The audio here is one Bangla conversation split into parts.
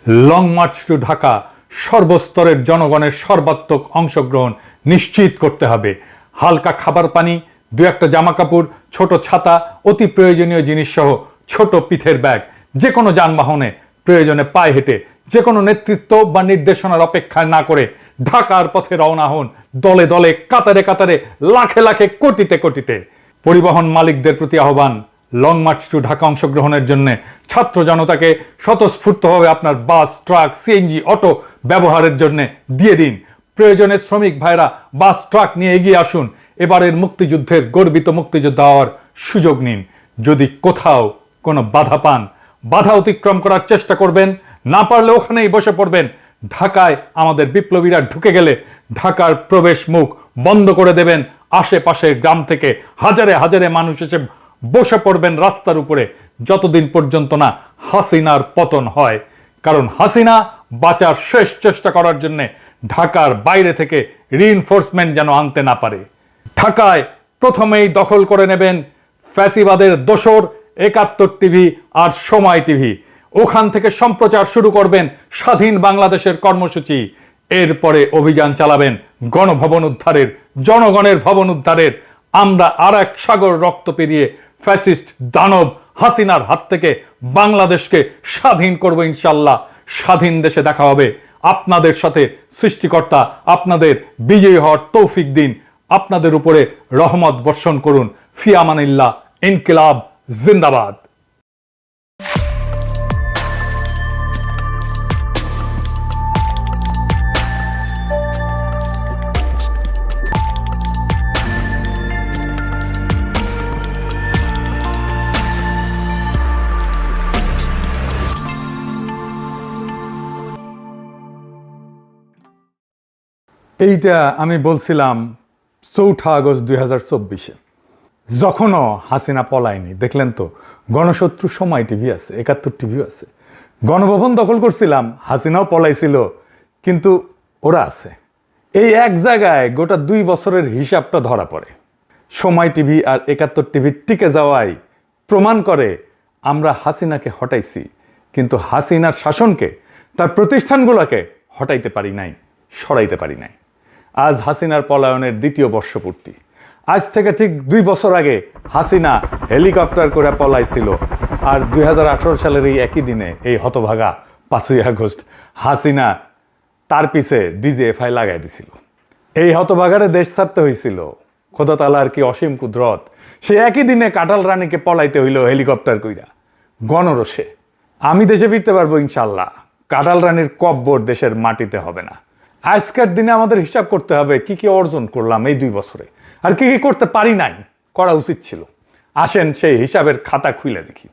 লং মার্চ টু ঢাকা সর্বস্তরের জনগণের সর্বাত্মক অংশগ্রহণ নিশ্চিত করতে হবে। হালকা খাবার পানি, দু একটা জামা কাপড়, ছোট ছাতা, অতি প্রয়োজনীয় জিনিস সহ ছোট পিঠের ব্যাগ, যে কোনো যানবাহনে প্রয়োজনে পায়ে হেঁটে, যে কোনো নেতৃত্ব বা নির্দেশনার অপেক্ষা না করে ঢাকার পথে রওনা হন, দলে দলে, কাতারে কাতারে, লাখে লাখে, কোটিতে কোটিতে। পরিবহন মালিকদের প্রতি আহ্বান, লং মার্চ টু ঢাকা অংশগ্রহণের জন্য ছাত্র জনতাকে স্বতঃস্ফূর্তভাবে আপনার বাস, ট্রাক, সিএনজি, অটো ব্যবহারের জন্য দিয়ে দিন। প্রয়োজনে শ্রমিক ভাইরা বাস, ট্রাক নিয়ে এগিয়ে আসুন। এবারের মুক্তিযুদ্ধের গর্বিত মুক্তিযোদ্ধা হওয়ার সুযোগ নিন। যদি কোথাও কোনো বাধা পান, বাধা অতিক্রম করার চেষ্টা করবেন, না পারলে ওখানেই বসে পড়বেন। ঢাকায় আমাদের বিপ্লবীরা ঢুকে গেলে ঢাকার প্রবেশ মুখ বন্ধ করে দেবেন। আশেপাশের গ্রাম থেকে হাজারে হাজারে মানুষ এসে বসে পড়বেন রাস্তার উপরে, যতদিন পর্যন্ত না হাসিনার পতন হয়। কারণ হাসিনা বাঁচার শেষ চেষ্টা করার জন্য ঢাকার বাইরে থেকে রিইনফোর্সমেন্ট যেন আনতে না পারে। ঢাকায় প্রথমেই দখল করে নেবেন ফ্যাসিবাদের দোসর ৭১ টিভি আর সময় টিভি। ওখান থেকে সম্প্রচার শুরু করবেন স্বাধীন বাংলাদেশের কর্মসূচি। এরপরে অভিযান চালাবেন গণভবন উদ্ধারের, জনগণের ভবন উদ্ধারের। আমরা আর এক সাগর রক্ত পেরিয়ে ফ্যাসিস্ট দানব হাসিনার হাত থেকে বাংলাদেশকে স্বাধীন করব ইনশাল্লাহ। স্বাধীন দেশে দেখা হবে। আপনাদের সাথে সৃষ্টিকর্তা আপনাদের বিজয়ী হওয়ার তৌফিক দিন, আপনাদের উপরে রহমত বর্ষণ করুন। ফি আমানিল্লাহ। ইনকিলাব জিন্দাবাদ। এইটা আমি বলছিলাম ৪ আগস্ট ২০২৪-এ, যখনও হাসিনা পলায়নি। দেখলেন তো, গণশত্রু সময় টিভি আছে, ৭১ টিভিও আছে। গণভবন দখল করছিলাম, হাসিনাও পলাইছিল, কিন্তু ওরা আছে। এই এক জায়গায় গোটা ২ বছরের হিসাবটা ধরা পড়ে। সময় টিভি আর ৭১ টিভি টিকে যাওয়াই প্রমাণ করে আমরা হাসিনাকে হটাইছি, কিন্তু হাসিনার শাসনকে, তার প্রতিষ্ঠানগুলোকে হটাইতে পারি নাই, সরাইতে পারি নাই। আজ হাসিনার পলায়নের ২য় বর্ষপূর্তি। আজ থেকে ঠিক ২ বছর আগে হাসিনা হেলিকপ্টার করে পলাইছিল। আর ২০১৮ সালের এই একই দিনে, এই হতভাগা ৫ই আগস্ট, হাসিনা তার পিছে ডিজিএফআই লাগাই দিছিল। এই হতভাগারে দেশ ছাড়তে হয়েছিল। খোদা তাআলার কি অসীম কুদরত, সে একই দিনে কাঁঠাল রানীকে পলাইতে হইল হেলিকপ্টার কইরা, গণরোষে। আমি দেশে ফিরতে পারবো ইনশাল্লাহ। কাঁঠাল রানীর কব্বর দেশের মাটিতে হবে না। আজকের দিনে আমাদের হিসাব করতে হবে কি কি অর্জন করলাম এই ২ বছরে, আর কি কি করতে পারি নাই, করা উচিত ছিল। আসেন সেই হিসাবের খাতা খুলে দেখি।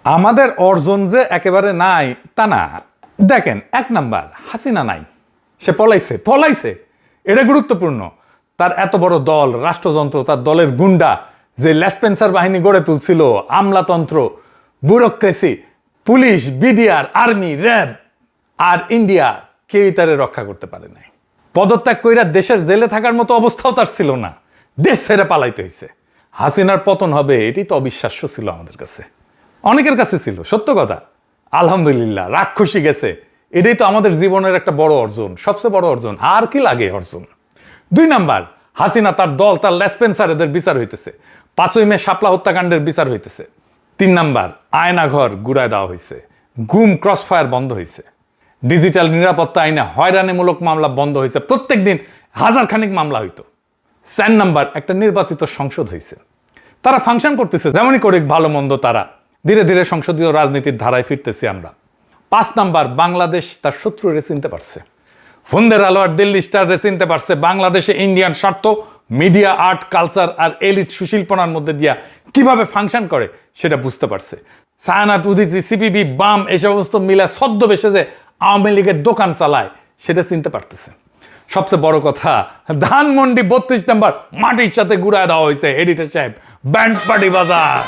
আমাদের অর্জন যে একেবারে নাই তা না। দেখেন, ১ নাম্বার, হাসিনা নাই, সে পলাইছে। এটা গুরুত্বপূর্ণ। তার এত বড় দল, রাষ্ট্রযন্ত্র, তার দলের গুন্ডা যে লেসপেন্সার বাহিনী গড়ে তুলছিল, আমলাতন্ত্র, bureaucracy, police, BDR, army, RAB আর ইন্ডিয়া, কেউই তারে রক্ষা করতে পারে নাই। পদত্যাগ কইরা দেশের জেলে থাকার মতো অবস্থাও তার ছিল না, দেশ ছেড়ে পালাইতে হয়েছে। হাসিনার পতন হবে, এটি তো অবিশ্বাস্য ছিল আমাদের কাছে, অনেকের কাছে ছিল। সত্য কথা, আলহামদুলিল্লাহ, রাক্ষসী গেছে। এটাই তো আমাদের জীবনের একটা বড় অর্জন, সবচেয়ে বড় অর্জন। আর কি লাগে অর্জন? ২ নাম্বার, হাসিনা, তার দল, তার লেসপেন্সার, এদের বিচার হইতেছে। ৫ই মে শাপলা হত্যাকাণ্ডের বিচার হইতেছে। ৩ নাম্বার, আয়নাঘর গুড়ায় দেওয়া হয়েছে, গুম ক্রসফায়ার বন্ধ হয়েছে, ডিজিটাল নিরাপত্তা আইনে হয়রানিমূলক মামলা বন্ধ হয়েছে, প্রত্যেক দিন ১০০০ খানিক মামলা হইতো। ৪ নাম্বার, একটা নির্বাচিত সংসদ হয়েছে, তারা ফাংশন করতেছে, যেমনই করে ভালো মন্দ তারা ধীরে ধীরে সংসদীয় রাজনীতির ধারায় ফিরতেছি আমরা। ৫ নাম্বার, বাংলাদেশ তার শত্রুরে চিনতে পারছে, ফন্দের আলো আর দিল্লি স্টার রে চিনতে পারছে। বাংলাদেশে ইন্ডিয়ান স্বার্থ, মিডিয়া, আর্ট, কালচার আর এলিট সুশিল্পনার মধ্যে দিয়া কিভাবে ফাংশন করে সেটা বুঝতে পারছে। ছায়ানাত, উদীচী, সিপিবি, বাম, এই সমস্ত মিলা ছদ্মবেশে যে আওয়ামী লীগের দোকান চালায় সেটা চিনতে পারতেছে। সবচেয়ে বড় কথা, ধানমন্ডি ৩২ নাম্বার মাটির সাথে গুড়ায় দেওয়া হয়েছে। এডিটর সাহেব, ব্যান্ড পার্টি বাজার।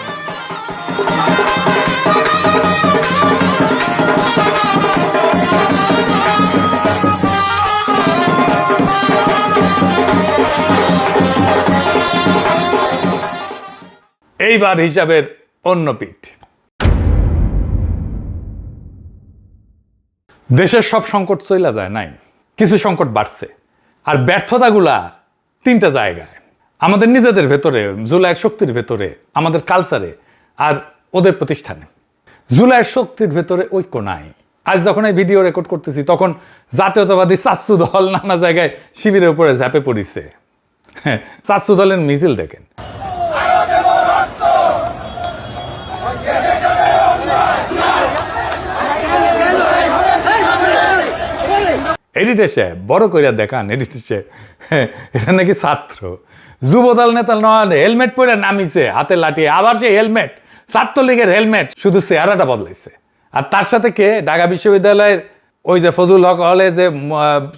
এইবার হিসাবের অন্য পিঠ। দেশের সব সংকট চইলা যায় নাই, কিছু সংকট বাড়ছে। আর ব্যর্থতাগুলা তিনটা জায়গায়, আমাদের নিজেদের ভেতরে, জুলাইয়ের শক্তির ভেতরে, আমাদের কালচারে, আর ওদের প্রতিষ্ঠানে। জুলাইয়ের শক্তির ভেতরে ঐক্য নাই। আজ যখন এই ভিডিও রেকর্ড করতেছি তখন জাতীয়তাবাদী চাচ্ছু দল নানা জায়গায় শিবিরের উপরে ঝাঁপে পড়িছে। হ্যাঁ, চাচ্ছু দলের মিছিল দেখেন। এডিটেশে বড় কইরা দেখান, এডিটেশে এটা নাকি ছাত্র যুবদল নেতা নয়, হেলমেট পরে নামিছে, হাতে লাঠি, আবার সে হেলমেট, ছাত্রলীগের হেলমেট, শুধু চেহারাটা বদলাইছে। আর তার সাথে কে, ঢাকা বিশ্ববিদ্যালয়ের ওই যে ফজল হক হলে যে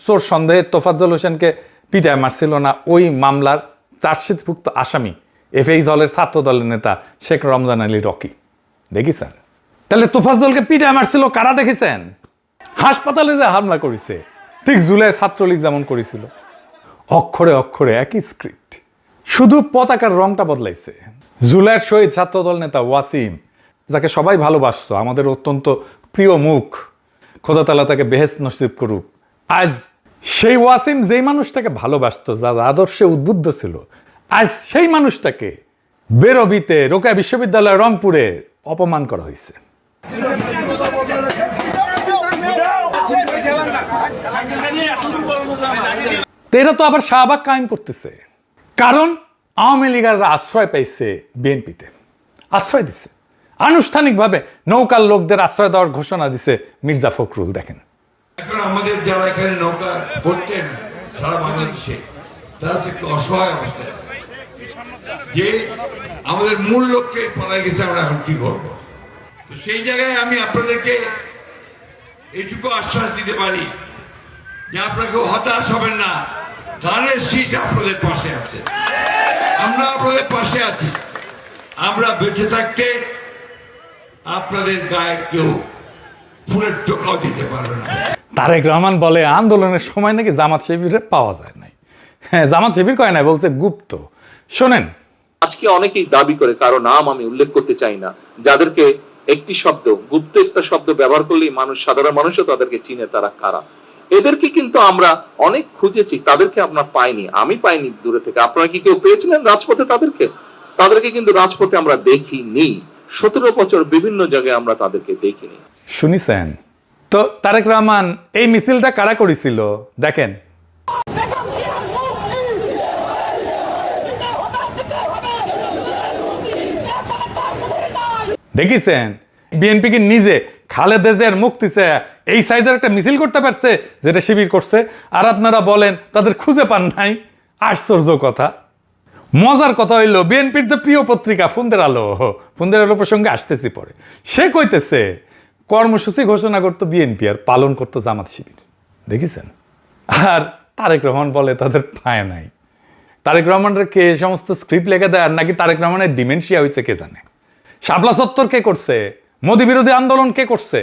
চোর সন্দেহে তোফাজ্জল হোসেনকে পিটায় মারছিল না, ওই মামলার চার্জশিটভুক্ত আসামি এফএইচ হলের ছাত্র দলের নেতা শেখ রমজান আলী রকি। দেখেছেন? তাহলে তোফাজ্জলকে পিটায় মারছিল কারা দেখেছেন? হাসপাতালে যে হামলা করেছে, ঠিক জুলাই ছাত্রলীগ যেমন করেছিল। অক্ষরে অক্ষরে একই স্ক্রিপ্ট, শুধু পতাকার রংটা বদলাইছে। জুলাইয়ের শহীদ ছাত্রদল নেতা ওয়াসিম, যাকে সবাই ভালোবাসত, আমাদের অত্যন্ত প্রিয় মুখ, খোদা তাআলা তাকে বেহেশত নসিব করুক। আজ সেই ওয়াসিম যেই মানুষটাকে ভালোবাসত, যার আদর্শে উদ্বুদ্ধ ছিল, আজ সেই মানুষটাকে বেরবিতে, রোকেয়া বিশ্ববিদ্যালয় রংপুরে অপমান করা হয়েছে। এরা তো আবার শাহবাগ কায়েম করতেছে, কারণ আওয়ামী লীগাররা আশ্রয় পাইছে বিএনপিতে, আশ্রয় দিছে আনুষ্ঠানিকভাবে। নৌকার লোকদের আশ্রয় দেওয়ার ঘোষণা দিছে মির্জা ফখরুল। দেখেন, এখন আমাদের যারা এখানে নৌকা পড়তেন সারা বাংলাদেশে, তারা তো একটু অসহায় অবস্থায় আছে, যে আমাদের মূল লক্ষ্যে পালাই গেছে, আমরা এখন কি করবো? তো সেই জায়গায় আমি আপনাদেরকে এইটুকু আশ্বাস দিতে পারি যে আপনাকে হতাশ হবেন না, ধানের শীষ আপনাদের পাশে আছে, আমরা আপনাদের পাশে আছি। আমরা বেঁচে থাকতে আপনাদের গায়ে কেউ ফুলের টোকাও দিতে পারবে না। তারেক রহমান বলে আন্দোলনের সময় নাকি জামাত শিবিরে পাওয়া যায় নাই। হ্যাঁ, জামাত শিবির কয় নাই, বলছে গুপ্ত। শোনেন, আজকে অনেকেই দাবি করে, কারো নাম আমি উল্লেখ করতে চাই না, যাদেরকে একটি শব্দ, গুপ্ত একটা শব্দ ব্যবহার করলেই মানুষ, সাধারণ মানুষও তাদেরকে চিনে, তারা কারা। এদেরকে কিন্তু আমরা অনেক খুঁজেছি, তাদেরকে আমরা পাইনি, আমি পাইনি দূরে থেকে। আপনারা কি কেউ পেয়েছিলেন রাজপথে? তাদেরকে কিন্তু রাজপথে আমরা দেখিনি। 17 বছর বিভিন্ন জায়গায় আমরা তাদেরকে দেখিনি। শুনিছেন তো? তারেক রহমান এই মিছিলটা কারা করেছিল দেখেন। দেখিছেন বিএনপি কি নিজে খালেদা জিয়ার মুক্তি চেয়ে এই সাইজের একটা মিছিল করতে পারছে, যেটা শিবির করছে, আর আপনারা বলেন তাদের খুঁজে পান নাই? আশ্চর্য কথা। মজার কথা হইল, বিএনপির যে প্রিয় পত্রিকা ফুন্দের আলো প্রসঙ্গে আসতেছি পরে, সে কইতেছে কর্মসূচি ঘোষণা করতো বিএনপি আর পালন করতো জামাত শিবির। দেখেছেন? আর তারেক রহমান বলে তাদের পায় নাই। তারেক রহমানের কে সমস্ত স্ক্রিপ্ট লেগে দেয়, আর নাকি তারেক রহমানের ডিমেনশিয়া হয়েছে কে জানে। শাপলা চত্বর কে করছে? মোদি বিরোধী আন্দোলন কে করছে?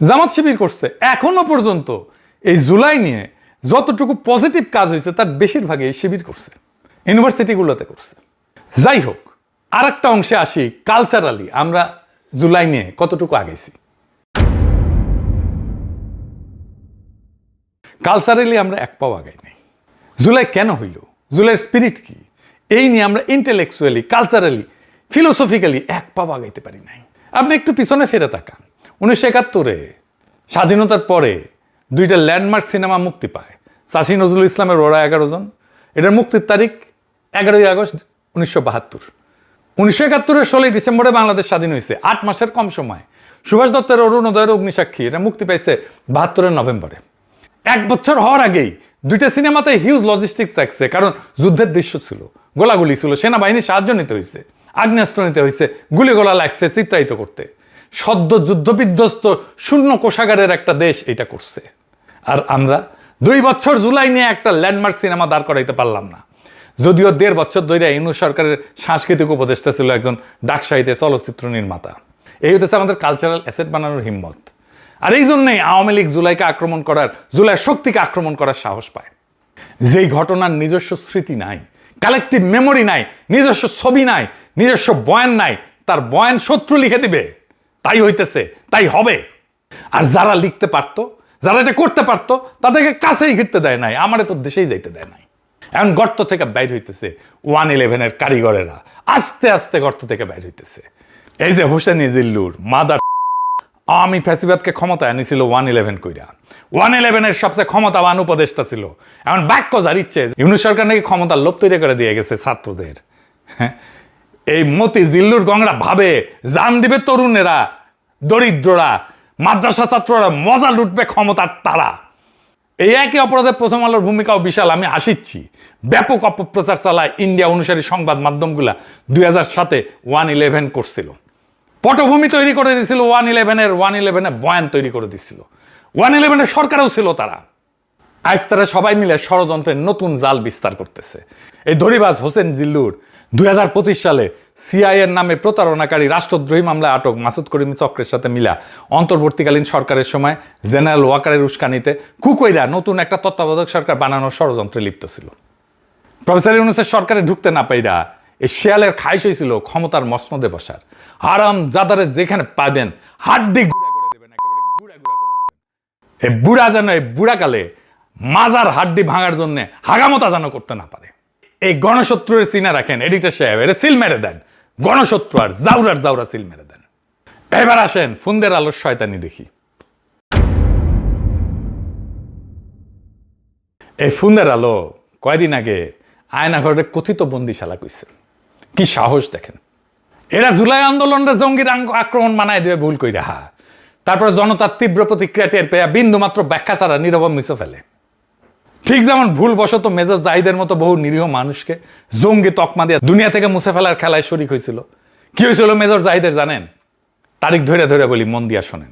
জামাত শিবির করছে। এখনো পর্যন্ত এই জুলাই নিয়ে যতটুকু পজিটিভ কাজ হয়েছে তার বেশিরভাগই এই শিবির করছে, ইউনিভার্সিটিগুলোতে করছে। যাই হোক, আর একটা অংশে আসি, কালচারালি আমরা জুলাই নিয়ে কতটুকু আগেছি। কালচারালি আমরা এক পাও আগাই নাই। জুলাই কেন হইল, জুলাইয়ের স্পিরিট কি, এই নিয়ে আমরা ইন্টেলেকচুয়ালি, কালচারালি, ফিলোসফিক্যালি এক পাও আগাইতে পারি নাই। আপনি একটু পিছনে ফিরে তাকান। 1971 স্বাধীনতার পরে 2টা ল্যান্ডমার্ক সিনেমা মুক্তি পায়। চাষী নজরুল ইসলামের ওরা 11 জন। এটার মুক্তির তারিখ 11ই আগস্ট 1972। 1971 16ই ডিসেম্বরে বাংলাদেশ স্বাধীন হয়েছে, 8 মাসের কম সময়। সুভাষ দত্তের অরুণোদয়ের অগ্নিসাক্ষী, এটা মুক্তি পাইছে 72 নভেম্বরে। 1 বছর হওয়ার আগেই 2টা সিনেমাতে হিউজ লজিস্টিক্স থাকছে, কারণ যুদ্ধের দৃশ্য ছিল, গোলাগুলি ছিল, সেনাবাহিনীর সাহায্য নিতে হয়েছে, আগ্নেয়াস্ত্র নিতে হয়েছে, গুলিগোলা লাগছে চিত্রায়িত করতে। সদ্য যুদ্ধ বিধ্বস্ত শূন্য কোষাগারের একটা দেশ এটা করছে। আর আমরা 2 বছর জুলাই নিয়ে একটা ল্যান্ডমার্ক সিনেমা দাঁড় করাইতে পারলাম না। যদিও 1.5 বছর ধরে ইউনূস সরকারের সাংস্কৃতিক উপদেষ্টা ছিল একজন ডাকসাহিত্যে চলচ্চিত্র নির্মাতা। এই হতেছে আমাদের কালচারাল অ্যাসেট বানানোর হিম্মত। আর এই জন্যই আওয়ামী লীগ জুলাইকে আক্রমণ করার, জুলাইয়ের শক্তিকে আক্রমণ করার সাহস পায়। যেই ঘটনার নিজস্ব স্মৃতি নাই, কালেকটিভ মেমোরি নাই, নিজস্ব ছবি নাই, নিজস্ব বয়ান নাই, তার বয়ান শত্রু লিখে দিবে। তাই হইতেছে, তাই হবে। আর যারা লিখতে পারতো, যারা এটা করতে পারতো, তাদেরকে কাছেই ঘিরতে দেয় নাই, আমারে তো দেশেই যাইতে দেয় নাই। এখন গর্ত থেকে বাইর হইতেছে 111-এর কারিগরেরা, আস্তে আস্তে গর্ত থেকে বাইর হইতেছে। এই যে হোসেনি জিল্লুর মাদার আওয়ামী ফ্যাসিবাদকে ক্ষমতায় আনিছিল 111 কইরা। 111-এর সবচেয়ে ক্ষমতাবান উপদেষ্টা ছিল। এখন বাক্য যার ইচ্ছে, ইউনূস সরকার নাকি ক্ষমতার লোভ তৈরি করে দিয়ে গেছে ছাত্রদের। এই মতি জিল্লুর গংরা ভাবে জান দিবে তরুণেরা, দরিদ্ররা, মাদ্রাসা ছাত্ররা মজা লুটবে ক্ষমতার তারা। এই একই অপরাধে প্রথম আলোর ভূমিকাও বিশাল। আমি হাসিচ্ছি, ব্যাপক অপপ্রচার চালায় ইন্ডিয়া অনুসারী সংবাদ মাধ্যমগুলা 2007-এ 111 করছিল, পটভূমি তৈরি করে দিয়েছিল 111-এ বয়ান তৈরি করে দিচ্ছিল, 111-এর সরকারও ছিল তারা। আজ তারা সবাই মিলে ষড়যন্ত্রের নতুন জাল বিস্তার করতেছে। এই ধরিবাজ হোসেন জিল্লুর 2025 সালে সিআইএর নামে প্রতারণাকারী রাষ্ট্রদ্রোহী মামলায় আটক মাসুদ করিম চক্রের সাথে মিলা অন্তর্বর্তীকালীন সরকারের সময় জেনারেল ওয়াকারের উস্কানিতে কুকইরা নতুন একটা তত্ত্বাবধায়ক সরকার বানানোর ষড়যন্ত্রে লিপ্ত ছিল। প্রফেসর ইউনূসের সরকারে ঢুকতে না পাইরা এই শেয়ালের খাইশ হয়েছিল ক্ষমতার মসনদে বসার। হারাম জাদারে যেখানে পাবেন হাড্ডি গুড়া করে দেবেন, একেবারে গুড়া গুড়া করে দেবেন। এই বুড়া যেন এই বুড়াকালে মাজার হাড্ডি ভাঙার জন্য হাগামতা যেন করতে না পারে। এই গণশত্রুর চিনে রাখেন এডিটর সাহেব, এর সিল মেরে দেন, গণশত্রু আর জাউরা সিল মেরে দেন। এবার আসেন ফুন্দের আলোর শয়তানি দেখি। এই ফুন্দের আলো কয়দিন আগে আয়নাঘরের কথিত বন্দিশালা কইছে। কি সাহস দেখেন! এরা জুলাই আন্দোলনের জঙ্গির আক্রমণ মানায় দেবে ভুল কইরা, তারপর জনতার তীব্র প্রতিক্রিয়া টের পেয়ে বিন্দু মাত্র ব্যাখ্যা ছাড়া নীরব মুছে ফেলে। ঠিক যেমন ভুলবশত মেজর জাহিদের মতো বহু নিরীহ মানুষকে জঙ্গি তকমা দিয়ে দুনিয়া থেকে মুছে ফেলার খেলায় শরিক হয়েছিল। কি হয়েছিল মেজর জাহিদের জানেন? তারিখ ধরে ধরে বলি, মন দিয়া শোনেন।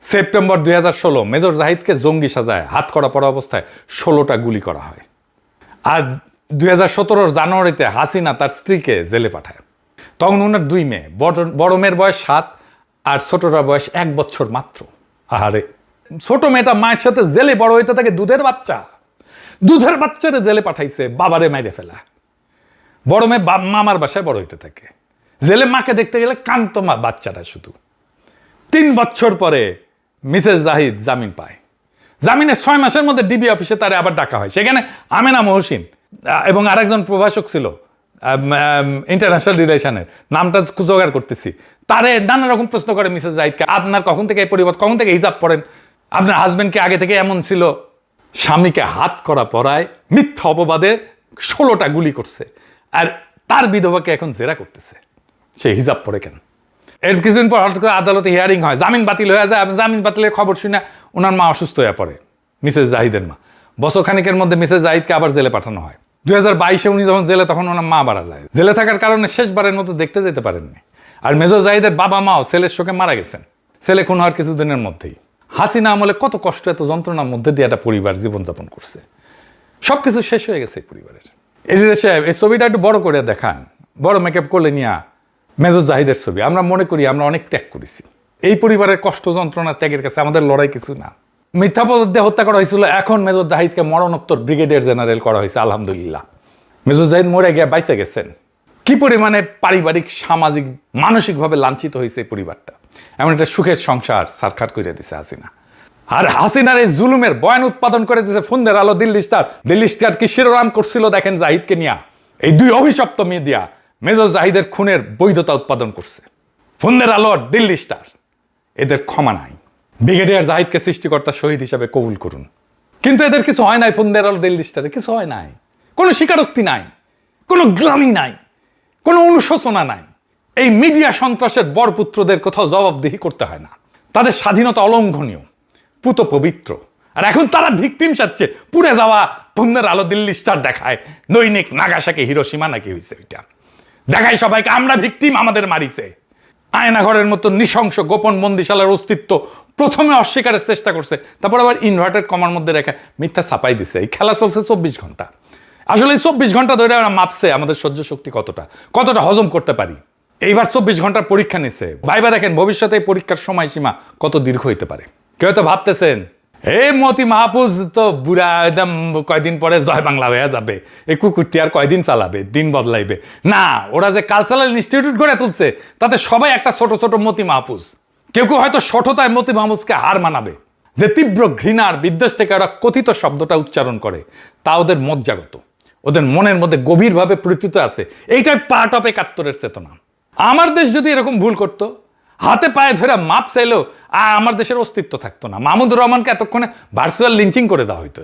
সেপ্টেম্বর 2016 মেজর জাহিদকে জঙ্গি সাজায় হাত করা পড়া অবস্থায় 16টা গুলি করা হয়। আর 2017 জানুয়ারিতে হাসিনা তার স্ত্রীকে জেলে পাঠায়। তখন ওনার 2 মেয়ে, বড় মেয়ের বয়স 7 আর ছোটটার বয়স 1 বছর মাত্র। আহারে, ছোট মেয়েটা মায়ের সাথে জেলে বড় হইতে থাকে, দুধের বাচ্চারে জেলে পাঠাইছে বাবারে মাইরে ফেলা। বড় মেয়ে মামার বাসায় বড় হইতে থাকে, জেলে মাকে দেখতে গেলে কান্ত মা বাচ্চাটা শুধু। 3 বছর পরে মিসেস জাহিদ জামিন পায়। জামিনের 6 মাসের মধ্যে ডিবি অফিসে তারে আবার ডাকা হয়। সেখানে আমেনা মহসিন এবং আরেকজন প্রভাষক ছিল ইন্টারন্যাশনাল রিলেশনের, নামটা জোগাড় করতেছি, তারে নানা রকম প্রশ্ন করে মিসেস জাহিদকে, আপনার কখন থেকে এই পরিবর্তন, কখন থেকে হিজাব পড়েন, আপনার হাজবেন্ডকে আগে থেকে এমন ছিল। স্বামীকে হাত করা পড়ায় মিথ্যা অপবাদে 16টা গুলি করছে, আর তার বিধবাকে এখন জেরা করতেছে সে হিজাব পড়ে কেন। এর কিছুদিন পর হঠাৎ করে আদালতে হিয়ারিং হয়, জামিন বাতিল হয়ে যায়। জামিন বাতিলের খবর শুনে ওনার মা অসুস্থ হয়ে পড়ে, মিসেস জাহিদের মা। বছর খানিকের মধ্যে মিসেস জাহিদকে আবার জেলে পাঠানো হয়। 2022-এ উনি যখন জেলে, তখন ওনার মা মারা যায়। জেলে থাকার কারণে শেষবারের মতো দেখতে যেতে পারেননি। আর মেজর জাহিদের বাবা মাও ছেলের শোকে মারা গেছেন, ছেলে খুন হওয়ার কিছুদিনের মধ্যেই। হাসিনা আমলে কত কষ্ট, এত যন্ত্রণার মধ্যে দিয়ে একটা পরিবার জীবনযাপন করছে। সবকিছু শেষ হয়ে গেছে এই পরিবারের। এডিটর সাহেব, এই ছবিটা একটু বড় করে দেখান, বড় মেকআপ করলে নিয়া মেজর জাহিদের ছবি। আমরা মনে করি আমরা অনেক ত্যাগ করেছি। এই পরিবারের কষ্ট যন্ত্রণা ত্যাগের কাছে আমাদের লড়াই কিছু না। মিথ্যা পদে হত্যা করা হয়েছিল, এখন মেজর জাহিদকে মরণোত্তর ব্রিগেডিয়ার জেনারেল করা হয়েছে, আলহামদুলিল্লাহ। মেজর জাহিদ মরে গিয়ে বাইসে গেছেন। কি পরিমাণে পারিবারিক, সামাজিক, মানসিকভাবে লাঞ্ছিত হয়েছে এই পরিবারটা। এমন একটা সুখের সংসার সারখার করে দিছে হাসিনা। আর হাসিনার এই জুলুমের বয়ান উৎপাদন করে দিয়েছে ফুন্দের আলো, দিল্লি স্টার কি শিরোনাম করছিল দেখেন জাহিদকে নিয়া। এই 2 অভিশপ্ত মিডিয়া মেজর জাহিদের খুনের বৈধতা উৎপাদন করছে। ফুন্দের আলো, দিল্লি স্টার, এদের ক্ষমা নাই। ব্রিগেডিয়ার জাহিদকে সৃষ্টিকর্তা শহীদ হিসাবে কবুল করুন। কিন্তু এদের কিছু হয় নাই, ফুন্দের আলো, দিল্লি স্টারে কিছু হয় নাই। কোনো স্বীকারোক্তি নাই, কোনো গ্লানি নাই, কোনো অনুশোচনা নাই। এই মিডিয়া সন্ত্রাসের বরপুত্রদের কোথাও জবাবদিহি করতে হয় না। তাদের স্বাধীনতা অলঙ্ঘনীয়, পুত পবিত্র। আর এখন তারা ভিকটিম সাজছে। পুড়ে যাওয়া ফুন্দের আলো, দিল্লি স্টার দেখায় দৈনিক নাগাসাকি, হিরোশিমা নাকি হয়েছে ওইটা দেখায় সবাইকে, আমরা ভিকটিম, আমাদের মারিছে। আয়নাঘরের মতো নৃশংস গোপন বন্দিশালার অস্তিত্ব প্রথমে অস্বীকারের চেষ্টা করছে, তারপর আবার ইনভার্টেড কমার মধ্যে রেখে মিথ্যা ছাপাই দিছে। এই খেলা চলছে 24 ঘন্টা। আসলে এই 24 ঘন্টা ধরে আমরা মাপছে আমাদের সহ্য শক্তি কতটা হজম করতে পারি। এইবার 24 ঘন্টার পরীক্ষা নিছে। ভাইবা দেখেন ভবিষ্যতে এই পরীক্ষার সময়সীমা কত দীর্ঘ হইতে পারে। কেউ তো ভাবতেছেন এই মতি মাহফুজ তো বুড়া একদম কয়দিন পরে জয় বাংলা হয়ে যাবে, এই কুকুরটি আর কয়দিন চালাবে, দিন বদলাইবে না। ওরা যে কালচারাল ইনস্টিটিউট গড়ে তুলছে তাতে সবাই একটা ছোট ছোট মতি মাহফুজ। কেউ কেউ হয়তো সঠতায় মতি মাহফুজকে হার মানাবে। যে তীব্র ঘৃণার বিদ্বেষ থেকে ওরা কথিত শব্দটা উচ্চারণ করে তা ওদের মজ্জাগত, ওদের মনের মধ্যে গভীরভাবে প্রতীত আছে। এইটাই পার্ট অফ ৭১-এর চেতনা। আমার দেশ যদি এরকম ভুল করতো, হাতে পায়ে ধরে মাপ চাইলেও আমার দেশের অস্তিত্ব থাকতো না। মাহমুদুর রহমানকে এতক্ষণে ভার্চুয়াল লিঞ্চিং করে দেওয়া হইতো।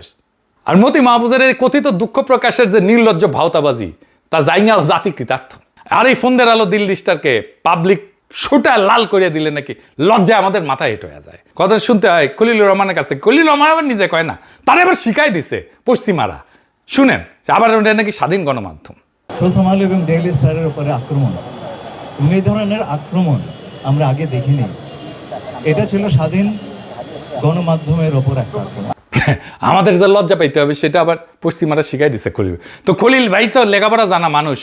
আর মতি মাহফুজের এই কথিত দুঃখ প্রকাশের যে নির্লজ্জ ভাওতাবাজি, তা জাইনাল জাতি কৃতার্থ। আর এই ফন্দের আলো দিল্লি স্টারকে পাবলিক সোটা লাল করে দিলে নাকি লজ্জায় আমাদের মাথায় হেঁট হয়ে যায়। কথা শুনতে হয় খলিলুর রহমানের কাছ থেকে। খলিলুর রহমান আবার নিজে কয় না, তারা এবার শিখাই দিছে পশ্চিমারা। শুনেন, আবার ওটা নাকি স্বাধীন গণমাধ্যম। প্রথম আলো এবং ডেইলি স্টারের উপরে আক্রমণ, এই ধরনের আক্রমণ আমরা আগে দেখিনি। এটা ছিল স্বাধীন গণমাধ্যমের ওপর একটা আক্রমণ। আমাদের যে লজ্জা পাইতে হবে সেটা আবার পশ্চিমারা শিখাই দিছে খলিল। তো খলিল ভাই তো লেখাপড়া জানা মানুষ,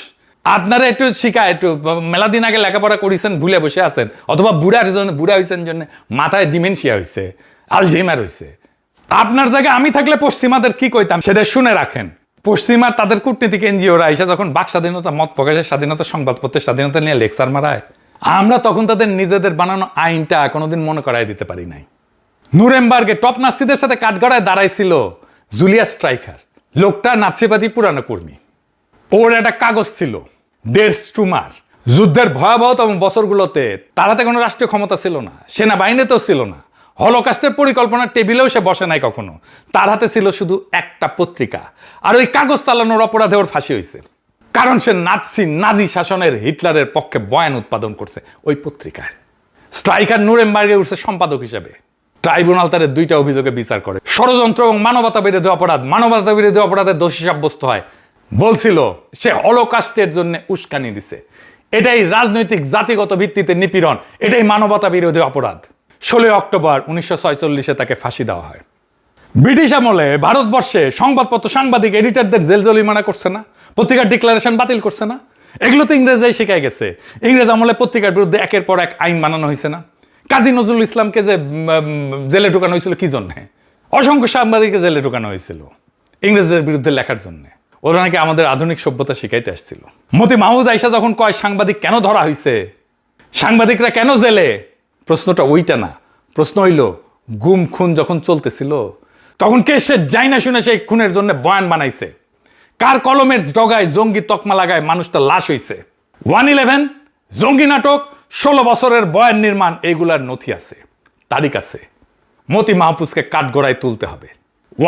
আপনারা একটু শিখায়, একটু মেলা দিন আগে লেখাপড়া করেছেন ভুলে বসে আছেন, অথবা বুড়া হয়েছেন জন্য মাথায় ডিমেনশিয়া হয়েছে, আলঝেইমার হয়েছে। আপনার জায়গায় আমি থাকলে পশ্চিমাদের কি কইতাম সেটা শুনে রাখেন। পশ্চিমা তাদের কূটনীতিক এনজিওরা এসে যখন বাক স্বাধীনতা, মত প্রকাশের স্বাধীনতা, সংবাদপত্রের স্বাধীনতা নিয়ে লেকচার মারায়, আমরা তখন তাদের নিজেদের বানানো আইনটা কোনোদিন মনে করাই দিতে পারি নাই। নুরেমবার্গে টপ নাৎসিদের সাথে কাঠগড়ায় দাঁড়াইছিল জুলিয়াস স্ট্রাইকার। লোকটা নাৎসিবাদী পুরানো কর্মী। ওর একটা কাগজ ছিল ডের স্ট্রুমার। যুদ্ধের ভয়াবহতম বছরগুলোতে তার হাতে কোনো রাষ্ট্রীয় ক্ষমতা ছিল না, সেনাবাহিনীতেও ছিল না, হলোকাস্টের পরিকল্পনার টেবিলেও সে বসে নাই কখনো। তার হাতে ছিল শুধু একটা পত্রিকা, আর ওই কাগজ চালানোর অপরাধে ওর ফাঁসি হয়েছে। কারণ সে নাজি শাসনের হিটলারের পক্ষে বয়ান উৎপাদন করছে ওই পত্রিকায়। স্ট্রাইকার নুরেমবার্গে উঠছে সম্পাদক হিসেবে। ট্রাইব্যুনাল তাদের 2টা অভিযোগে বিচার করে, ষড়যন্ত্র এবং মানবতা বিরোধী অপরাধ। মানবতা বিরোধী অপরাধে দোষী সাব্যস্ত হয়। বলছিল সে হলোকাস্টের জন্য উস্কানি দিছে। এটাই রাজনৈতিক জাতিগত ভিত্তিতে নিপীড়ন, এটাই মানবতা বিরোধী অপরাধ। 16 অক্টোবর 1946-এ তাকে ফাঁসি দেওয়া হয়। ব্রিটিশ আমলে ভারতবর্ষে সংবাদপত্র, সাংবাদিক, এডিটরদের জেল জরিমানা করছে না, পত্রিকার ডিক্লারেশন বাতিল করছে না। এগুলো তো ইংরেজরাই শিখাই গেছে। ইংরেজ আমলে পত্রিকার বিরুদ্ধে একের পর এক আইন বানানো হয়েছে না। কাজী নজরুল ইসলামকে যে জেলে ঢুকানো হয়েছিল কি জন্যে? অসংখ্য সাংবাদিককে জেলে ঢুকানো হয়েছিল ইংরেজদের বিরুদ্ধে লেখার জন্য। ওরা নাকি আমাদের আধুনিক সভ্যতা শিখাইতে আসছিল। মতি মাহফুজ আইসা যখন কয় সাংবাদিক কেন ধরা হয়েছে, সাংবাদিকরা কেন জেলে, প্রশ্নটা ওইটা না। প্রশ্ন হইল গুম খুন যখন চলতেছিল তখন কে সে যাই না শুনে সেই খুনের জন্য বয়ান বানাইছে? কার কলমের ডগায় জঙ্গি তকমা লাগায় মানুষটা লাশ হইছে? 1/11 জঙ্গি নাটক, 16 বছরের বয়ান নির্মাণ, এইগুলার নথি আছে, তারিখ আছে। মতি মাহফুজকে কাঠগড়ায় তুলতে হবে।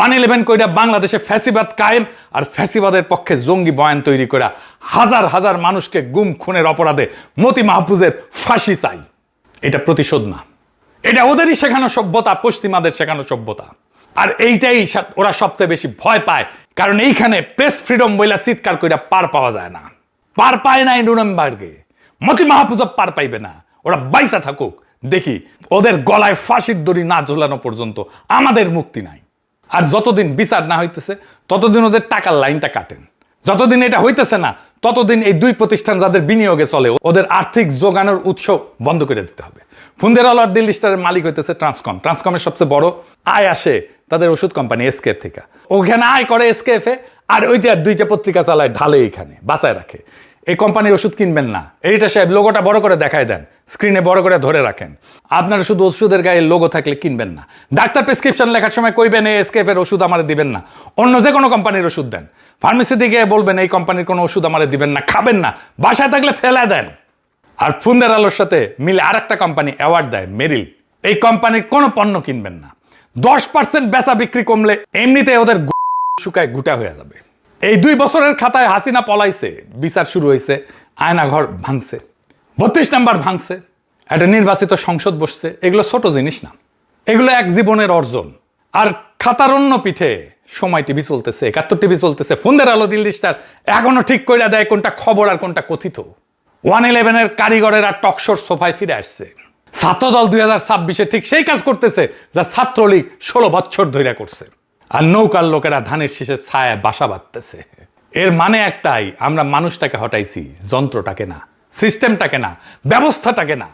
1/11 কইরা বাংলাদেশে ফ্যাসিবাদ কায়েম, আর ফ্যাসিবাদের পক্ষে জঙ্গি বয়ান তৈরি করা হাজার হাজার মানুষকে গুম খুনের অপরাধে মতি মাহফুজের ফাঁসি চাই। এটা প্রতিশোধ না, এটা ওদেরই শেখানো সভ্যতা, পশ্চিমাদের শেখানো সভ্যতা। আর এইটাই ওরা সবচেয়ে বেশি ভয় পায়, কারণ এইখানে প্রেস ফ্রিডম বইলা চিৎকার কইরা পার পাওয়া যায় না। পার পায় নাই নুরেমবার্গে, মতি মাহফুজ পার পাইবে না। ওরা বাইসা থাকুক, দেখি ওদের গলায় ফাঁসির দড়ি না ঝোলানো পর্যন্ত আমাদের মুক্তি নাই। আর যতদিন বিচার না হইতেছে ততদিন ওদের টাকার লাইনটা কাটেন। যতদিন এটা হইতেছে না ততদিন এই 2 প্রতিষ্ঠান যাদের বিনিয়োগে চলে ওদের আর্থিক যোগানোর উৎস বন্ধ করে দিতে হবে। ফন্দের আলো আর দিল্লি স্টারের মালিক হইতেছে ট্রান্সকম। ট্রান্সকমের সবচেয়ে বড় আয় আসে তাদের ওষুধ কোম্পানি এসকেএফ থেকে। ওখানে আয় করে এসকেএফে, আর ওইটা 2টা পত্রিকা চালায়, ঢালে এইখানে বাঁচায় রাখে। এই কোম্পানির ওষুধ কিনবেন না। এইটা সাহেব লোগোটা বড় করে দেখায় দেন, স্ক্রিনে বড় করে ধরে রাখেন। আপনারা শুধু ওষুধের গায়ে লোগো থাকলে কিনবেন না। ডাক্তার প্রেসক্রিপশন লেখার সময় কইবেন এই এসকেএফ এর ওষুধ আমারে দিবেন না, অন্য যে কোনো কোম্পানির ওষুধ দেন। ফার্মেসি দিকে বলবেন এই কোম্পানির কোনো ওষুধ আমারে দিবেন না, খাবেন না, বাসায় থাকলে ফেলে দেন। আর ফন্দের আলোর সাথে মিলে আরেকটা কোম্পানি অ্যাওয়ার্ড দেয়, মেরিল। এই কোম্পানির কোনো পণ্য কিনবেন না। 10% বেচা বিক্রি কমলে এমনিতে ওদের শুকায় গুটা হয়ে যাবে। এই 2 বছরের খাতায় হাসিনা পলাইছে, বিচার শুরু হয়েছে, আয়নাঘর ভাঙছে, 32 নাম্বার ভাঙছে, একটা নির্বাচিত সংসদ বসছে। এগুলো ছোট জিনিস না, এগুলো এক জীবনের অর্জন। আর খাতার অন্য পিঠে সময় টিভি চলতেছে, 71 টিভি চলতেছে, ফন্দের আলো, দিল্লি স্টার এখনো ঠিক করে দেয় কোনটা খবর আর কোনটা কথিত। 1/11 কারিগরের আর টকশোর সোফায় ফিরে আসছে। ছাত্রদল 2026-এ ঠিক সেই কাজ করতেছে যা ছাত্রলীগ 16 বছর ধরে করছে। আর নৌকার লোকেরা ধানের শীষের ছায়ায় বাসা বাঁধতেছে। এর মানে একটাই, আমরা মানুষটাকে হটাইছি, যন্ত্রটাকে না, সিস্টেমটাকে না, ব্যবস্থাটাকে না।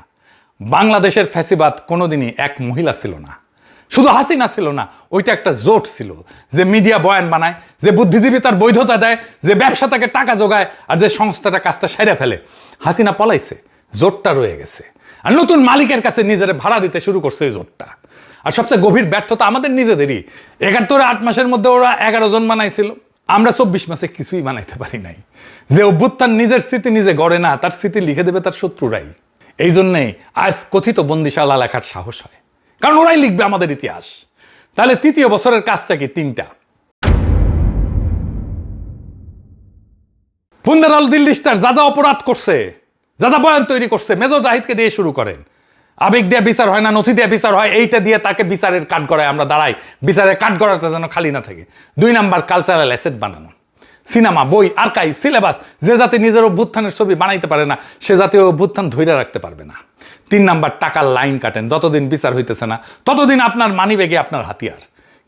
বাংলাদেশের ফ্যাসিবাদ কোনোদিনই এক মহিলা ছিল না, শুধু হাসিনা ছিল না, ওইটা একটা জোট ছিল, যে মিডিয়া বয়ান বানায়, যে বুদ্ধিজীবী তার বৈধতা দেয়, যে ব্যবসা তাকে টাকা যোগায়, আর যে সংস্থাটা কাজটা সেরে ফেলে। হাসিনা পলাইছে, জোটটা রয়ে গেছে, আর নতুন মালিকের কাছে নিজের ভাড়া দিতে শুরু করছে এই জোটটা। আর সবচেয়ে গভীর ব্যর্থতা আমাদের নিজেদেরই। ৭১-৮ মাসের মধ্যে ওরা 11 জন বানাইছিল, আমরা 24 মাসে কিছুই বানাইতে পারি নাই। যে অভ্যুত্থান নিজের স্মৃতি নিজে গড়ে না, তার স্মৃতি লিখে দেবে তার শত্রুরাই। এই জন্যেই আজ কথিত বন্দিশালা লেখার সাহস হয়, কারণ ওরাই লিখবে আমাদের ইতিহাস। তাহলে তৃতীয় বছরের কাজটা কি? 3টা। পুন্দারাল দিল্লি স্টার যা যা অপরাধ করছে, যা যা বয়ান তৈরি করছে, মেজর জাহিদকে দিয়ে শুরু করেন। আবেগ দিয়ে বিচার হয় না, নথি দিয়ে বিচার হয়, এইটা দিয়ে তাকে বিচারের কাঠ গড়ায় আমরা দাঁড়াই, বিচারের কাঠ গড়াটা যেন খালি না থাকে। 2 নাম্বার কালচারাল অ্যাসেট বানানো, সিনেমা, বই, আর্কাইভ, সিলেবাস। যে জাতি নিজের অভ্যুত্থানের ছবি বানাইতে পারে না, সে জাতি অভ্যুত্থান ধরে রাখতে পারবে না। 3 নাম্বার টাকার লাইন কাটেন, যতদিন বিচার হইতেছে না ততদিন আপনার মানি ব্যাগে আপনার হাতিয়ার।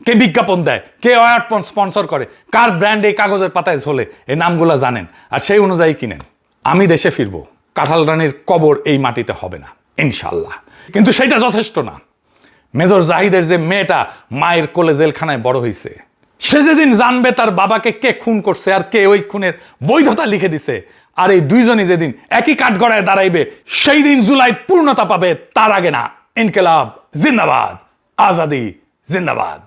কে বিজ্ঞাপন দেয়, কে অ্যাড স্পন্সর করে, কার ব্র্যান্ড এই কাগজের পাতায় ঝোলে, এই নামগুলো জানেন, আর সেই অনুযায়ী কিনেন। আমি দেশে ফিরবো, কাঁঠাল রানীর কবর এই মাটিতে হবে না ইনশাল্লাহ। কিন্তু সেটা যথেষ্ট না। মেজর জাহিদের যে মেয়েটা মায়ের কোলে জেলখানায় বড় হয়েছে, সে যেদিন জানবে তার বাবাকে কে খুন করছে আর কে ওই খুনের বৈধতা লিখে দিছে, আর এই দুইজনই যেদিন একই কাঠগড়ায় দাঁড়াইবে, সেই দিন জুলাই পূর্ণতা পাবে, তার আগে না। ইনকিলাব জিন্দাবাদ, আজাদি জিন্দাবাদ।